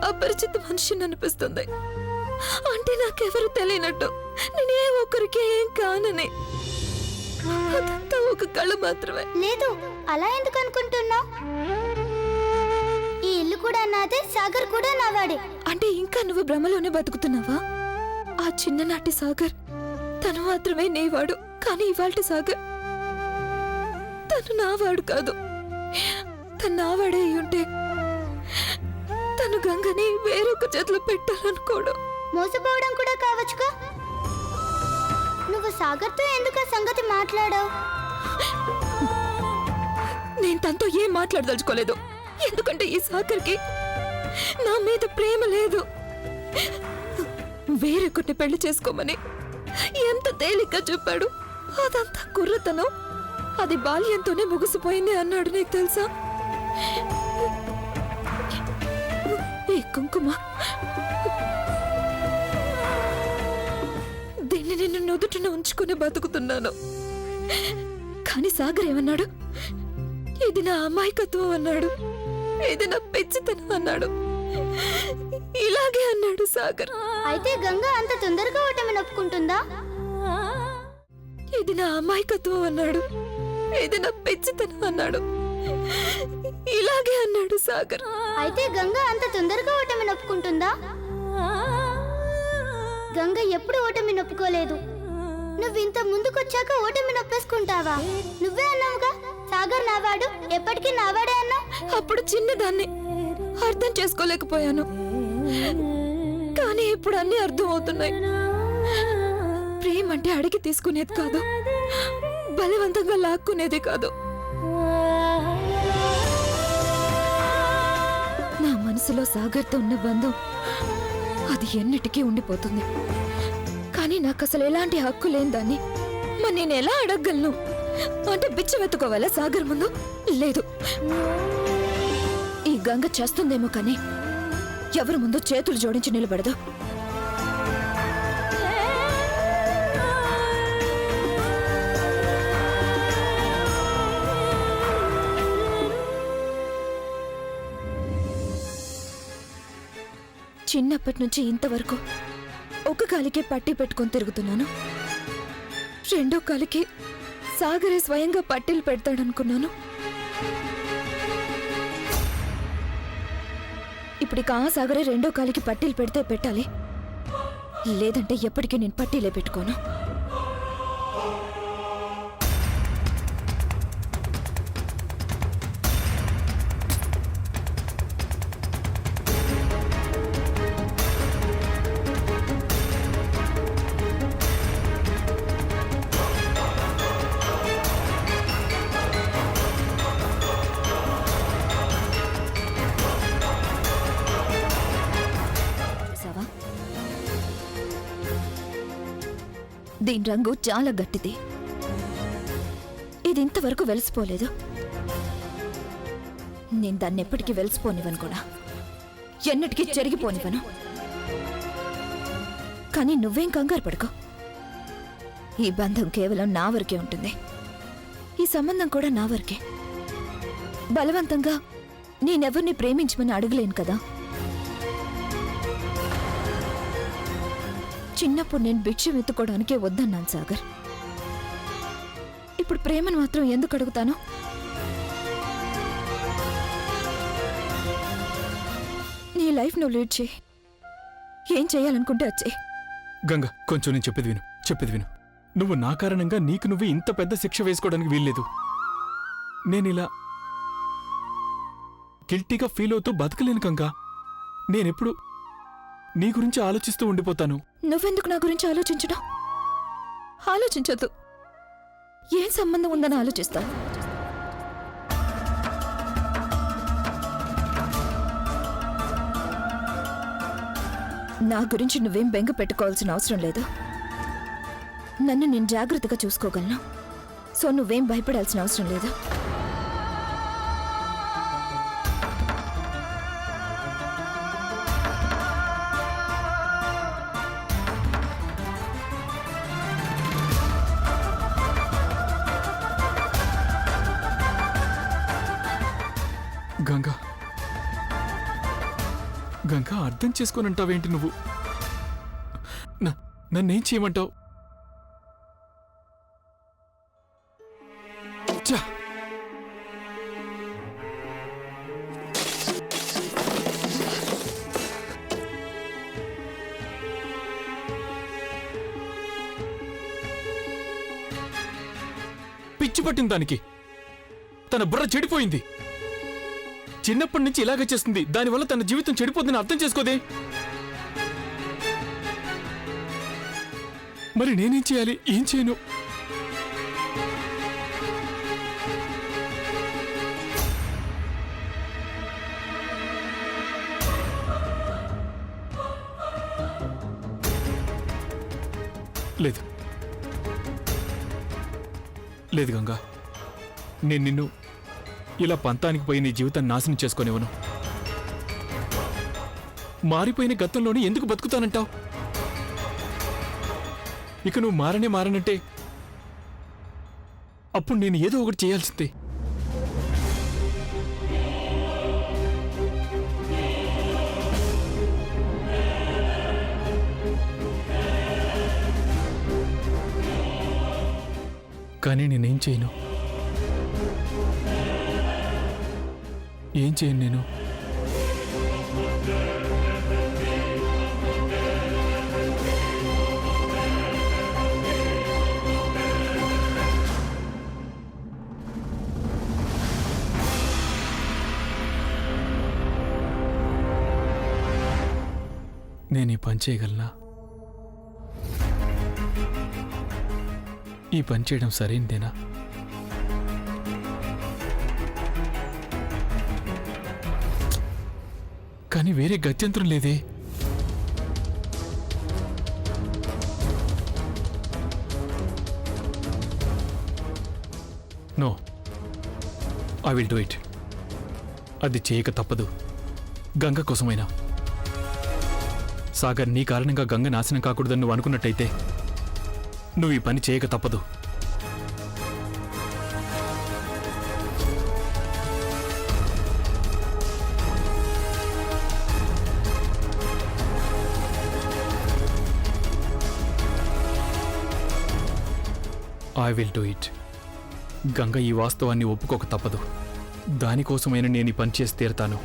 అపరిచిత మనిషిని అనిపిస్తుంది. అంటే నాకెవరు తెలియనట్టు, నేనే ఒక్కరికి ఏం కానని. అదంతా ఒక కళ మాత్రమే. లేదు, అలా ఎందుకు అనుకుంటున్నావు? ఈ ఇల్లు కూడా నాదే, సాగర్ కూడా నావాడే. అంటే ఇంకా నువ్వు భ్రమలోనే బతుకుతున్నావా? ఆ చిన్ననాటి సాగర్ తను మాత్రమే నీవాడు, కానీ ఇవాల్టి సాగర్ తను నావాడు కాదు. తను నావాడే అయ్యుంటే తను గంగని వేరొక చేతిలో పెట్టాలనుకోవడం మోసపోవడం కూడా కావచ్చుగా. నువ్వు సాగర్తో ఎందుకు ఆ సంగతి మాట్లాడావు? నేను తనతో ఏం మాట్లాడదలుచుకోలేదు. ఎందుకంటే ఈ సాగర్కి నా మీద ప్రేమ లేదు. వేరొకరిని పెళ్లి చేసుకోమని ఎంత తేలిగ్గా చెప్పాడు. అదంతా కుర్రతనం, అది బాల్యంతోనే ముగిసిపోయింది అన్నాడు. నీకు తెలుసా? ఈ కుంకుమ దీన్ని నిన్ను నుదుటిన ఉంచుకుని బతుకుతున్నాను. కానీ సాగర్ ఏమన్నాడు? ఇది నా అమాయకత్వం అన్నాడు, ఇది నా పిచ్చితనం అన్నాడు. ఇలాగే అన్నాడు సాగర్. అయితే గంగ అంత తొందరగా ఓటమి నొప్పుకుంటుందా? ఇది నా అమాయకత్వం అన్నాడు, ఇది నా పిచ్చితనం అన్నాడు. ఇలాగే అన్నాడు సాగర్. అయితే గంగ అంత తొందరగా ఓటమి నొప్పుకుంటుందా? గంగ ఎప్పుడు ఓటమి నొప్పుకోలేదు. నువ్వు ఇంత ముందుకొచ్చాక ఓటమి నొప్పేసుకుంటావా? నువ్వే అన్నావుగా సాగర్ నావాడు, ఎప్పటికీ నావాడే అన్నావు. అప్పుడు చిన్నదాన్ని, అర్థం చేసుకోలేకపోయాను. కానీ ఇప్పుడు అన్ని అర్థం అవుతున్నాయి. ప్రేమ అంటే అడిగి తీసుకునేది కాదు, బలవంతంగా లాక్కునేది కాదు. నా మనసులో సాగర్తో ఉన్న బంధం అది ఎన్నిటికీ ఉండిపోతుంది. కానీ నాకు అసలు ఎలాంటి హక్కు లేని దాన్ని మరి నేను ఎలా అడగగలను? అంటే బిచ్చమెత్తుకోవాలా సాగర్ ముందు? లేదు, ఈ గంగ చేస్తుందేమో కానీ ఎవరి ముందు చేతులు జోడించి నిలబడదు. చిన్నప్పటి నుంచి ఇంతవరకు ఒక కాలికే పట్టి పెట్టుకొని తిరుగుతున్నాను. రెండో కాలికి సాగరే స్వయంగా పట్టీలు పెడతాడనుకున్నాను. ఇప్పుడు ఆ సాగరే రెండో కాలికి పట్టీలు పెడితే పెట్టాలి, లేదంటే ఎప్పటికీ నేను పట్టీలే పెట్టుకోను. దీని రంగు చాలా గట్టిది. ఇది ఇంతవరకు వెలిసిపోలేదు. నేను దాన్ని ఎప్పటికీ వెలిసిపోనివ్వను కూడా, ఎన్నటికీ చెరిగిపోనివ్వను. కానీ నువ్వేం కంగారు పడుకో. ఈ బంధం కేవలం నా వరకే ఉంటుంది. ఈ సంబంధం కూడా నా వరకే. బలవంతంగా నేనెవరిని ప్రేమించమని అడగలేను కదా. చిన్నప్పుడు నేను భిక్షం ఎత్తుకోవడానికే వద్దన్నాను సాగర్. ఇప్పుడు ప్రేమను మాత్రం ఎందుకు అడుగుతాను? నీ లైఫ్ నువ్వు లీడ్ చేయి, ఏం చేయాలనుకుంటే వచ్చే. గంగ, కొంచెం నేను చెప్పేది విను. నువ్వు నా కారణంగా నీకు నువ్వే ఇంత పెద్ద శిక్ష వేసుకోవడానికి వీల్లేదు. నేనిలా గిల్టీగా ఫీల్ అవుతూ బతకలేను గంగా. నేనెప్పుడు నీ గురించి ఆలోచిస్తూ ఉండిపోతాను. నువ్వెందుకు నా గురించి ఆలోచించడం? ఆలోచించొద్దు. ఏం సంబంధం ఉందని ఆలోచిస్తావు? నా గురించి నువ్వేం బెంగ పెట్టుకోవాల్సిన అవసరం లేదు. నన్ను నేను జాగ్రత్తగా చూసుకోగలను. సో నువ్వేం భయపడాల్సిన అవసరం లేదు. గంగా, గంగా అర్థం చేసుకోనంటావేంటి నువ్వు? నన్నేం చేయమంటావు? పిచ్చి పట్టింది దానికి. తన బుర్ర చెడిపోయింది. చిన్నప్పటి నుంచి ఇలాగే చేస్తుంది. దానివల్ల తన జీవితం చెడిపోతుందని అర్థం చేసుకోదే. మరి నేనేం చేయాలి? ఏం చేయను? లేదు లేదు గంగా, నేను నిన్ను ఇలా పంతానికి పోయి నీ జీవితాన్ని నాశనం చేసుకునేవను. మారిపోయిన గతంలోని ఎందుకు బతుకుతానంటావు? ఇక నువ్వు మారనంటే అప్పుడు నేను ఏదో ఒకటి చేయాల్సిందే. కానీ నేనేం చేయను. ఏం చేయను నేను? నేను ఈ పని చేయగలనా? ఈ పని చేయడం సరైందేనా? కానీ వేరే గత్యంతరం లేదే. No, I will do it. అది చేయక తప్పదు. గంగ కోసమైనా. సాగర్, నీ కారణంగా గంగ నాశనం కాకూడదని నువ్వు అనుకున్నట్టయితే నువ్వు ఈ పని చేయక తప్పదు. I will do it. Ganga ఈ వాస్తవాన్ని ఒప్పుకోక తప్పదు. దానికోసమైనా నేను ఈ పని చేసి తీరుతాను.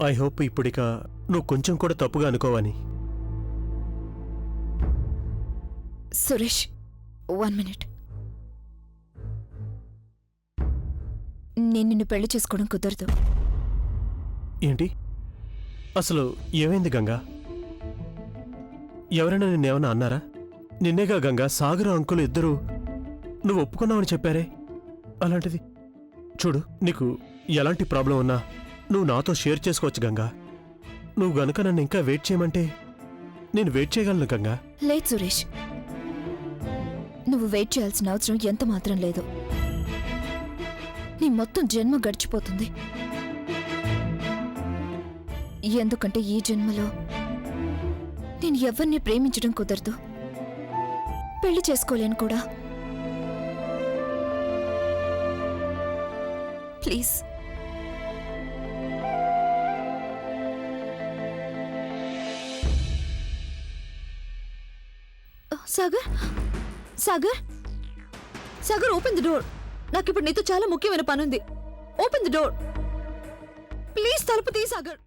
ఐ హోప్ ఇప్పుడిక నువ్వు కొంచెం కూడా తప్పుగా అనుకోవని. సురేష్, 1 minute. నేను నిన్ను పెళ్లి చేసుకోవడం కుదరదు. ఏంటి? అసలు ఏమైంది గంగా? ఎవరైనా నిన్నేమన్నా అన్నారా? నిన్నేగా గంగా సాగర్ అంకులు ఇద్దరూ నువ్వు ఒప్పుకున్నావని చెప్పారే. అలాంటిది చూడు, నీకు ఎలాంటి ప్రాబ్లం ఉన్నా నువ్వు నాతో షేర్ చేసుకోవచ్చు గంగా. నువ్వు గనుక నన్ను ఇంకా వెయిట్ చేయమంటే నేను వెయిట్ చేయగలను గంగా. లేదు సురేష్, నువ్వు వెయిట్ చేయాల్సిన అవసరం ఎంత మాత్రం లేదు. నీ మొత్తం జన్మ గడిచిపోతుంది. ఎందుకంటే ఈ జన్మలో నేను ఎవరిని ప్రేమించడం కుదరదు, పెళ్లి చేసుకోలేను కూడా. Please. Sagar, Sagar, Sagar, open the door. నాకు ఇప్పుడు నీతో చాలా ముఖ్యమైన పనుంది. Open the door please. తలుపు తీ సాగర్.